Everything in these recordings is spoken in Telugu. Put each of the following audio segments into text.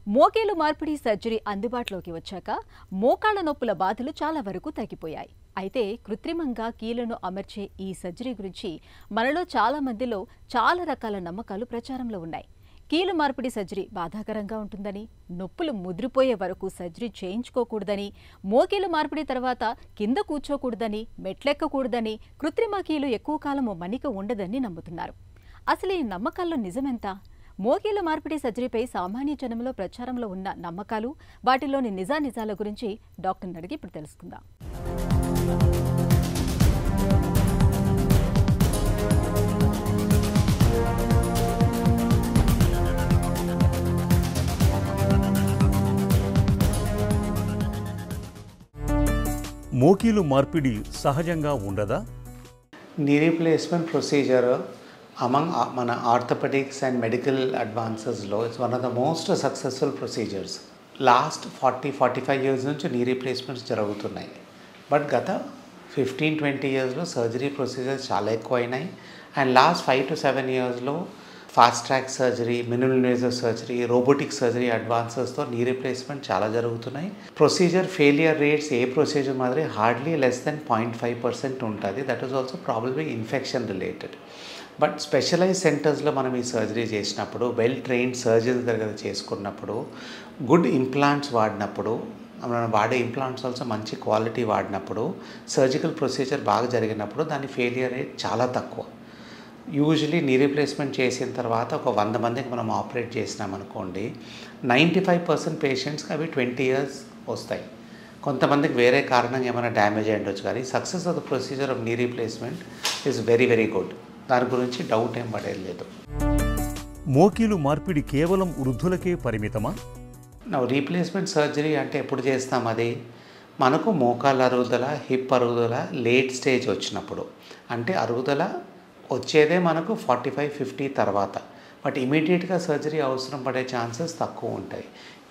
మోకాలు మార్పిడి సర్జరీ అందుబాటులోకి వచ్చాక మోకాళ్ల నొప్పుల బాధలు చాలా వరకు తగ్గిపోయాయి. అయితే కృత్రిమంగా కీళ్లను అమర్చే ఈ సర్జరీ గురించి మనలో చాలా మందిలో చాలా రకాల నమ్మకాలు ప్రచారంలో ఉన్నాయి. కీలు మార్పిడి సర్జరీ బాధాకరంగా ఉంటుందని, నొప్పులు ముదిరిపోయే వరకు సర్జరీ చేయించుకోకూడదని, మోకాలు మార్పిడి తర్వాత కింద కూర్చోకూడదని, మెట్లెక్కకూడదని, కృత్రిమ కీలు ఎక్కువ కాలము మన్నిక ఉండదని నమ్ముతున్నారు. అసలు ఈ నమ్మకాల్లో నిజమెంత? మోకాలు మార్పిడి సర్జరీపై సామాన్య జనంలో ప్రచారంలో ఉన్న నమ్మకాలు, వాటిలోని నిజానిజాల గురించి డాక్టర్ని అడిగి ఇప్పుడు తెలుసుకుందాం. మోకాలు మార్పిడి సహజంగా ఉండదా? Knee replacement procedure among మన ఆర్థోపెడిక్స్ అండ్ మెడికల్ అడ్వాన్సెస్లో it's one of the most successful procedures. Last 40-45 years నుంచి నీ రీప్లేస్మెంట్స్ జరుగుతున్నాయి. బట్ గత 15-20 ఇయర్స్లో సర్జరీ ప్రొసీజర్స్ చాలా ఎక్కువ అయినాయి. అండ్ లాస్ట్ 5 to 7 ఇయర్స్లో fast track surgery, minimal invasive surgery, robotic surgery అడ్వాన్సెస్తో నీ రీప్లేస్మెంట్ చాలా జరుగుతున్నాయి. ప్రొసీజర్ ఫెయిలియర్ రేట్స్ ఏ ప్రొసీజర్ మాదిరి హార్డ్లీ లెస్ దెన్ 0.5% ఉంటుంది. That is also probably infection related. But specialise సెంటర్స్లో మనం ఈ సర్జరీ చేసినప్పుడు, వెల్ ట్రైన్డ్ సర్జన్స్ దగ్గర చేసుకున్నప్పుడు, గుడ్ ఇంప్లాంట్స్ వాడినప్పుడు, మనం వాడే ఇంప్లాంట్స్ ఆల్సో మంచి క్వాలిటీ వాడినప్పుడు, సర్జికల్ ప్రొసీజర్ బాగా జరిగినప్పుడు దాని ఫెయిలియర్ రేట్ చాలా తక్కువ. యూజువలీ నీ రీప్లేస్మెంట్ చేసిన తర్వాత ఒక 100 మందికి మనం ఆపరేట్ చేసినామనుకోండి, 95% పేషెంట్స్కి అవి 20 years వస్తాయి. కొంతమందికి వేరే కారణంగా ఏమైనా డ్యామేజ్ అయి ఉండొచ్చు, కానీ success of the procedure of knee replacement is very very good. దాని గురించి డౌట్ ఏం పడేది లేదు. మోకాలు మార్పిడి కేవలం వృద్ధులకే పరిమితమా? రీప్లేస్మెంట్ సర్జరీ అంటే ఎప్పుడు చేస్తాం? అది మనకు మోకాళ్ళ అరుగుదల, హిప్ అరుగుదల లేట్ స్టేజ్ వచ్చినప్పుడు. అంటే అరుగుదల వచ్చేదే మనకు 45-50 తర్వాత. బట్ ఇమీడియట్గా సర్జరీ అవసరం పడే ఛాన్సెస్ తక్కువ ఉంటాయి.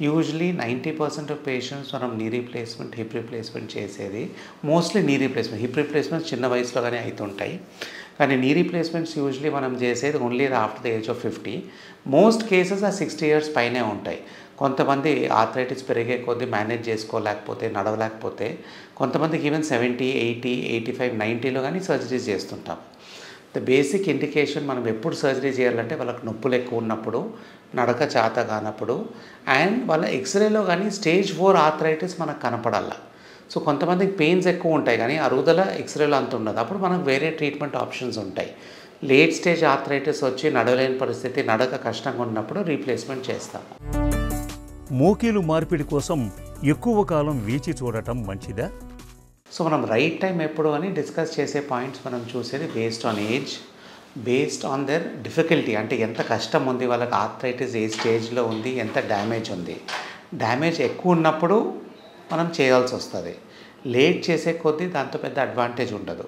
యూజువలీ 90% ఆఫ్ పేషెంట్స్ మనం నీ రీప్లేస్మెంట్, హిప్ రీప్లేస్మెంట్ చేసేది mostly knee replacement. Hip replacements చిన్న వయసులోనే అవుతుంటాయి, కానీ నీ రీప్లేస్మెంట్స్ యూజువలీ మనం చేసేది only after the age of 50. Most cases ఆ 60 years పైనే ఉంటాయి. కొంతమంది ఆర్థరైటిస్ పెరిగే కొద్దీ మేనేజ్ చేసుకోలేకపోతే, నడవలేకపోతే, కొంతమందికి ఈవెన్ 70, 80, 85, 90లో కానీ సర్జరీస్ చేస్తుంటాం. ద బేసిక్ ఇండికేషన్ మనం ఎప్పుడు సర్జరీ చేయాలంటే వాళ్ళకి నొప్పులు ఎక్కువ ఉన్నప్పుడు, నడక చేత కానప్పుడు, అండ్ వాళ్ళ ఎక్స్రేలో కానీ స్టేజ్ 4 ఆర్థరైటిస్ మనకు కనపడాల. సో కొంతమందికి పెయిన్స్ ఎక్కువ ఉంటాయి కానీ అరుగుదల ఎక్స్రేలో అంత ఉండదు. అప్పుడు మనకు వేరే ట్రీట్మెంట్ ఆప్షన్స్ ఉంటాయి. లేట్ స్టేజ్ ఆర్థరైటిస్ వచ్చి నడవలేని పరిస్థితి, నడక కష్టంగా ఉన్నప్పుడు రీప్లేస్మెంట్ చేస్తాం. మోకాలు మార్పిడి కోసం ఎక్కువ కాలం వేచి చూడటం మంచిదా? సో మనం రైట్ టైం ఎప్పుడు అని డిస్కస్ చేసే పాయింట్స్ మనం చూసేది based on age, based on their difficulty. అంటే ఎంత కష్టం ఉంది వాళ్ళకి, ఆర్థరైటిస్ ఏ స్టేజ్లో ఉంది, ఎంత డ్యామేజ్ ఉంది. డ్యామేజ్ ఎక్కువ ఉన్నప్పుడు మనం చేయాల్సి వస్తుంది. లేట్ చేసే కొద్దీ దాంతో పెద్ద అడ్వాంటేజ్ ఉండదు.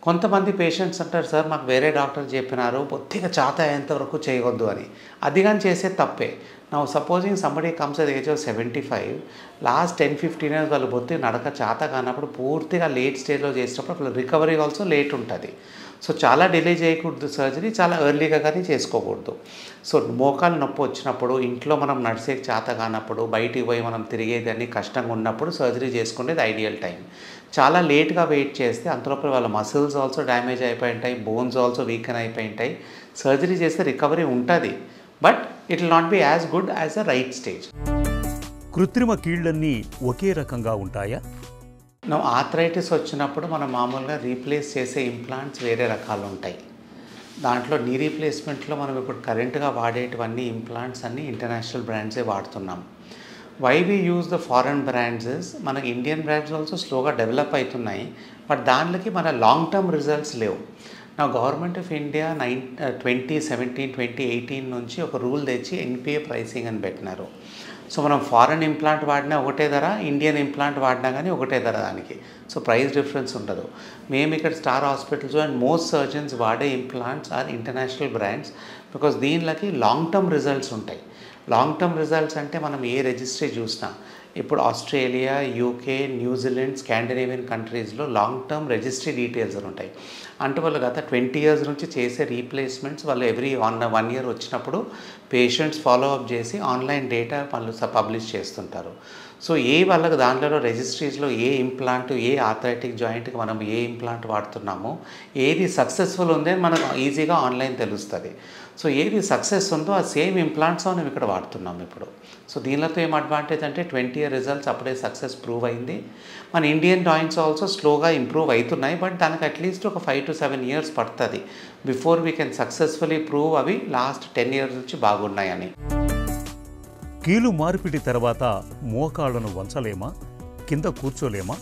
కొంతమంది పేషెంట్స్ అంటారు, సార్ మాకు వేరే డాక్టర్ చెప్పినారు బొత్తిగా చేత అయ్యేంతవరకు చేయవద్దు అని. అది కానీ చేసే తప్పే. నా supposing somebody comes at age of 75, last 10-15 years వాళ్ళు బొత్తి నడక చేత కానప్పుడు పూర్తిగా లేట్ స్టేజ్లో చేసినప్పుడు వాళ్ళ రికవరీ ఆల్సో లేట్ ఉంటుంది. సో చాలా డిలే చేయకూడదు సర్జరీ, చాలా ఎర్లీగా కానీ చేసుకోకూడదు. సో మోకాలు నొప్పి వచ్చినప్పుడు, ఇంట్లో మనం నడిచే చేత కానప్పుడు, బయటికి పోయి మనం తిరిగేది అన్ని కష్టంగా ఉన్నప్పుడు సర్జరీ చేసుకునేది ఐడియల్ టైం. చాలా లేట్గా వెయిట్ చేస్తే అంతలోపల వాళ్ళ మసిల్స్ ఆల్సో డ్యామేజ్ అయిపోయి ఉంటాయి, బోన్స్ ఆల్సో వీకెన్ అయిపోయి ఉంటాయి. సర్జరీ చేస్తే రికవరీ ఉంటుంది, but it will not be as good as the right stage. కృత్రిమ కీళ్ళన్నీ ఒకే రకంగా ఉంటాయా? ఆర్థరైటిస్ వచ్చినప్పుడు మనం మామూలుగా రీప్లేస్ చేసే ఇంప్లాంట్స్ వేరే రకాలు ఉంటాయి. దాంట్లో నీ రీప్లేస్మెంట్లో మనం ఇప్పుడు కరెంట్గా వాడేటివన్నీ ఇంప్లాంట్స్ అన్నీ ఇంటర్నేషనల్ బ్రాండ్సే వాడుతున్నాం. Why we use the foreign brands, మనకి ఇండియన్ బ్రాండ్స్ ఆల్సో స్లోగా డెవలప్ అవుతున్నాయి, బట్ దాంట్లోకి మన లాంగ్ టర్మ్ రిజల్ట్స్ లేవు. నా గవర్నమెంట్ ఆఫ్ ఇండియా 2017-2018 నుంచి ఒక రూల్ తెచ్చి ఎన్పిఏ ప్రైసింగ్ అని పెట్టినారు. సో మనం ఫారెన్ ఇంప్లాంట్ వాడినా ఒకటే ధర, ఇండియన్ ఇంప్లాంట్ వాడినా కానీ ఒకటే ధర దానికి. సో ప్రైస్ డిఫరెన్స్ ఉండదు. మేము ఇక్కడ star hospitals and most surgeons వాడే implants are international brands, because దీనిలోకి లాంగ్ టర్మ్ రిజల్ట్స్ ఉంటాయి. లాంగ్ టర్మ్ రిజల్ట్స్ అంటే మనం ఏ రిజిస్ట్రీ చూసినా ఇప్పుడు ఆస్ట్రేలియా, యూకే, న్యూజిలాండ్, స్కాండినేవియన్ కంట్రీస్లో లాంగ్ టర్మ్ రిజిస్ట్రీ డీటెయిల్స్ అని ఉంటాయి. అంటే వాళ్ళు గత 20 years నుంచి చేసే రీప్లేస్మెంట్స్ వాళ్ళు ఎవ్రీ 1 year వచ్చినప్పుడు పేషెంట్స్ ఫాలో అప్ చేసి ఆన్లైన్ డేటా వాళ్ళు పబ్లిష్ చేస్తుంటారు. సో వాళ్ళకి దాంట్లో రిజిస్ట్రీస్లో ఏ ఇంప్లాంట్, ఏ ఆర్థరైటిక్ జాయింట్కి మనం ఏ ఇంప్లాంట్ వాడుతున్నామో, ఏది సక్సెస్ఫుల్ ఉందో మనకు ఈజీగా ఆన్లైన్ తెలుస్తుంది. సో ఏది సక్సెస్ ఉందో ఆ సేమ్ ఇంప్లాంట్స్ మనం ఇక్కడ వాడుతున్నాం ఇప్పుడు. సో దీనితో ఏం అడ్వాంటేజ్ అంటే 20 year రిజల్ట్స్ అప్పుడే సక్సెస్ ప్రూవ్ అయింది. మన ఇండియన్ జాయింట్స్ ఆల్సో స్లోగా ఇంప్రూవ్ అవుతున్నాయి. బట్ దానికి అట్లీస్ట్ ఒక 5 to 7 years పడుతుంది before we can successfully prove అవి లాస్ట్ 10 years నుంచి బాగున్నాయని. కీలు మార్పిడి తర్వాత మోకాళ్ళను వంచలేమా, కింద కూర్చోలేమా?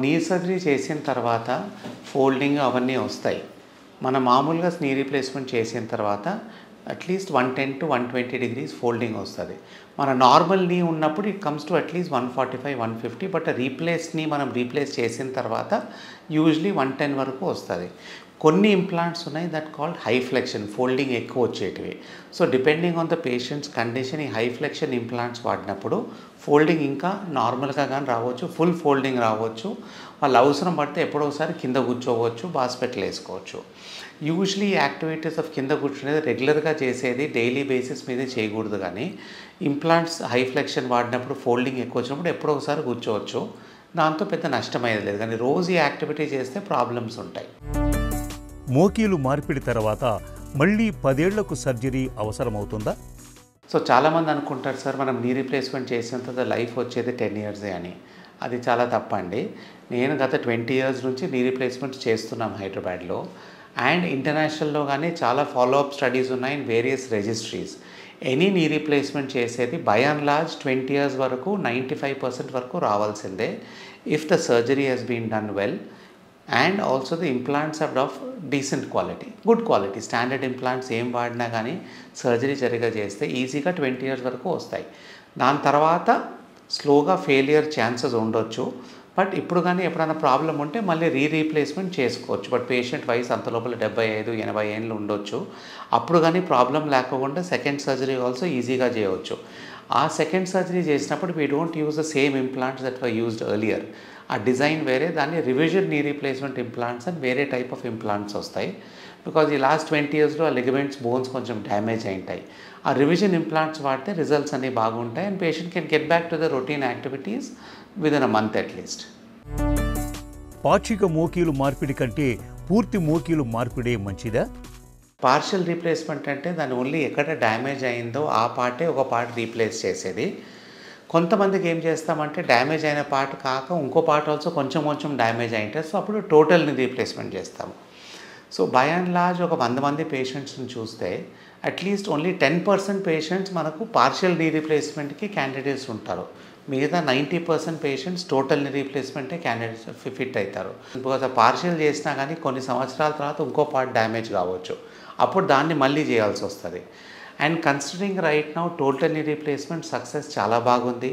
నీ సర్జరీ చేసిన తర్వాత ఫోల్డింగ్ అవన్నీ వస్తాయి. మన మామూలుగా నీ రీప్లేస్మెంట్ చేసిన తర్వాత అట్లీస్ట్ 110 to 120 degrees ఫోల్డింగ్ వస్తుంది. మన నార్మల్ నీ ఉన్నప్పుడు it comes to at least 145, 150. But రీప్లేస్ని మనం రీప్లేస్ చేసిన తర్వాత యూజువలీ 110 వరకు వస్తుంది. కొన్ని ఇంప్లాంట్స్ ఉన్నాయి that called high flexion, folding ఎక్కువ వచ్చేటివి. So depending on the patients condition ఈ హై ఫ్లెక్షన్ ఇంప్లాంట్స్ వాడినప్పుడు ఫోల్డింగ్ ఇంకా నార్మల్గా కానీ రావచ్చు, ఫుల్ ఫోల్డింగ్ రావచ్చు. వాళ్ళు అవసరం పడితే ఎప్పుడోసారి కింద కూర్చోవచ్చు, బాస్పెట్లు వేసుకోవచ్చు. యూజువలీ యాక్టివిటీస్ ఆఫ్ కింద కూర్చునేది రెగ్యులర్గా చేసేది డైలీ బేసిస్ మీద చేయకూడదు. కానీ ఇంప్లాంట్స్ హై ఫ్లెక్షన్ వాడినప్పుడు ఫోల్డింగ్ ఎక్కువ వచ్చినప్పుడు ఎప్పుడో ఒకసారి కూర్చోవచ్చు. దాంతో పెద్ద నష్టమయ్యేది లేదు. కానీ రోజు ఈ యాక్టివిటీ చేస్తే ప్రాబ్లమ్స్ ఉంటాయి. మోకీలు మార్పిడి తర్వాత మళ్ళీ 10 ఏళ్లకు సర్జరీ అవసరమవుతుందా? సో చాలామంది అనుకుంటారు సార్ మనం నీ రీప్లేస్మెంట్ చేసిన తర్వాత లైఫ్ వచ్చేది 10 years అని. అది చాలా తప్పండి. నేను గత 20 years నుంచి నీ రీప్లేస్మెంట్స్ చేస్తున్నాం హైదరాబాద్లో. అండ్ ఇంటర్నేషనల్లో కానీ చాలా ఫాలోఅప్ స్టడీస్ ఉన్నాయి in various registries. Any knee replacement చేసేది బై అండ్ లార్జ్ 20 years వరకు 95% వరకు రావాల్సిందే if the surgery has been done well. And also the implants are of decent quality, good quality. Standard implants ఏం వాడినా కానీ సర్జరీ సరిగా చేస్తే ఈజీగా 20 years వరకు వస్తాయి. దాని తర్వాత స్లోగా ఫెయిలియర్ ఛాన్సెస్ ఉండొచ్చు. బట్ ఇప్పుడు కానీ ఎప్పుడైనా ప్రాబ్లం ఉంటే మళ్ళీ రీప్లేస్మెంట్ చేసుకోవచ్చు. బట్ పేషెంట్ వయసు అంత లోపల 75, 80 ఏళ్ళు ఉండొచ్చు. అప్పుడు కానీ ప్రాబ్లం లేకుండా సెకండ్ సర్జరీ ఆల్సో ఈజీగా చేయవచ్చు. ఆ సెకండ్ సర్జరీ చేసినప్పుడు we don't use the same implants that were used earlier. ఆ డిజైన్ వేరే, దాన్ని రివిజన్ నీ రీప్లేస్మెంట్ ఇంప్లాంట్స్ అని వేరే టైప్ ఆఫ్ ఇంప్లాంట్స్ వస్తాయి. బికాజ్ ఈ లాస్ట్ 20 yearsలో ఆ లిగమెంట్స్, బోన్స్ కొంచెం డ్యామేజ్ అయింటాయి. ఆ రివిజన్ ఇంప్లాంట్స్ వాడితే రిజల్ట్స్ అన్నీ బాగుంటాయి and patient can get back to the routine activities within a month at least. పాక్షిక మోకీలు మార్పిడి కంటే పూర్తి మోకీలు మార్పిడే మంచిదా? పార్షియల్ రీప్లేస్మెంట్ అంటే దాన్ని ఓన్లీ ఎక్కడ డ్యామేజ్ అయిందో ఆ పార్టే ఒక పార్ట్ రీప్లేస్ చేసేది. కొంతమందికి ఏం చేస్తామంటే డ్యామేజ్ అయిన పార్ట్ కాక ఇంకో పార్ట్ ఆల్సో కొంచెం కొంచెం డ్యామేజ్ అయింటే సో అప్పుడు టోటల్ని రీప్లేస్మెంట్ చేస్తాము. సో బై అండ్ లార్జ్ ఒక 100 మంది పేషెంట్స్ని చూస్తే అట్లీస్ట్ ఓన్లీ 10% పేషెంట్స్ మనకు పార్షియల్ నీ రీప్లేస్మెంట్కి క్యాండిడేట్స్ ఉంటారు. మిగతా 90% పేషెంట్స్ టోటల్ నీ రీప్లేస్మెంటే క్యాండిడేట్స్ ఫిట్ అవుతారు. బికాజ్ ఆ పార్షియల్ చేసినా కానీ కొన్ని సంవత్సరాల తర్వాత ఇంకో పార్ట్ డ్యామేజ్ కావచ్చు, అప్పుడు దాన్ని మళ్ళీ చేయాల్సి వస్తుంది. And considering right now total knee replacement success చాలా బాగుంది.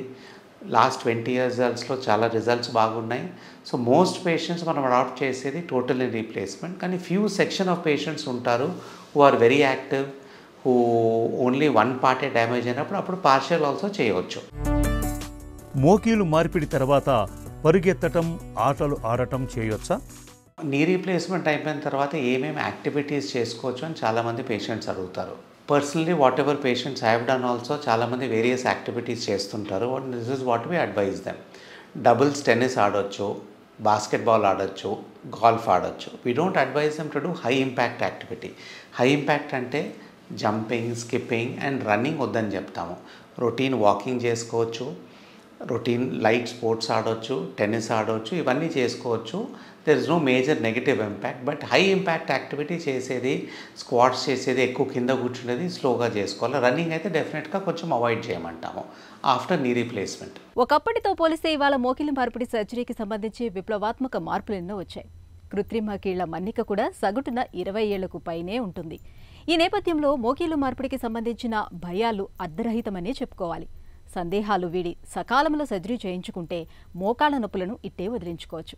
లాస్ట్ 20 yearsలో చాలా రిజల్ట్స్ బాగున్నాయి. సో మోస్ట్ పేషెంట్స్ మనం అడాప్ట్ చేసేది టోటల్ నీ రీప్లేస్మెంట్. కానీ ఫ్యూ సెక్షన్ ఆఫ్ పేషెంట్స్ ఉంటారు who are very active, who only one పార్టే డ్యామేజ్ అయినప్పుడు అప్పుడు పార్షియల్ ఆల్సో చేయవచ్చు. మోకీలు మార్పిడి తర్వాత పరుగెత్తటం, ఆటలు ఆడటం చేయొచ్చా? నీ రీప్లేస్మెంట్ అయిపోయిన తర్వాత ఏమేమి యాక్టివిటీస్ చేసుకోవచ్చు అని చాలామంది పేషెంట్స్ అడుగుతారు. Personally whatever patients have done also చాలామంది వేరియస్ యాక్టివిటీస్ చేస్తుంటారు. This is what we advise them. Doubles tennis ఆడొచ్చు, బాస్కెట్బాల్ ఆడొచ్చు, గాల్ఫ్ ఆడొచ్చు. We don't advise them to do high impact activity. High impact అంటే జంపింగ్, స్కిప్పింగ్ అండ్ రన్నింగ్ వద్దని చెప్తాము. రొటీన్ వాకింగ్ చేసుకోవచ్చు, రొటీన్ లైట్ స్పోర్ట్స్ ఆడవచ్చు, టెన్నిస్ ఆడవచ్చు, ఇవన్నీ చేసుకోవచ్చు. There is no major negative impact. But high impact activity చేసేది, స్క్వాట్స్ చేసేది, ఎక్కువ కింద కూర్చునేది స్లోగా చేసుకోవాలి. రన్నింగ్ అయితే డెఫినెట్గా కొంచెం అవాయిడ్ చేయమంటాము ఆఫ్టర్ నీ రీప్లేస్మెంట్. ఒకప్పటితో పోలిస్తే ఇవాళ మోకీలు మార్పిడి సర్జరీకి సంబంధించి విప్లవాత్మక మార్పులు ఎన్నో వచ్చాయి. కృత్రిమ కీళ్ల మన్నిక కూడా సగటున 20 ఏళ్లకు పైనే ఉంటుంది. ఈ నేపథ్యంలో మోకీలు మార్పిడికి సంబంధించిన భయాలు అర్ధరహితమనే చెప్పుకోవాలి. సందేహాలు వీడి సకాలంలో సర్జరీ చేయించుకుంటే మోకాళ్ల నొప్పులను ఇట్టే వదిలించుకోవచ్చు.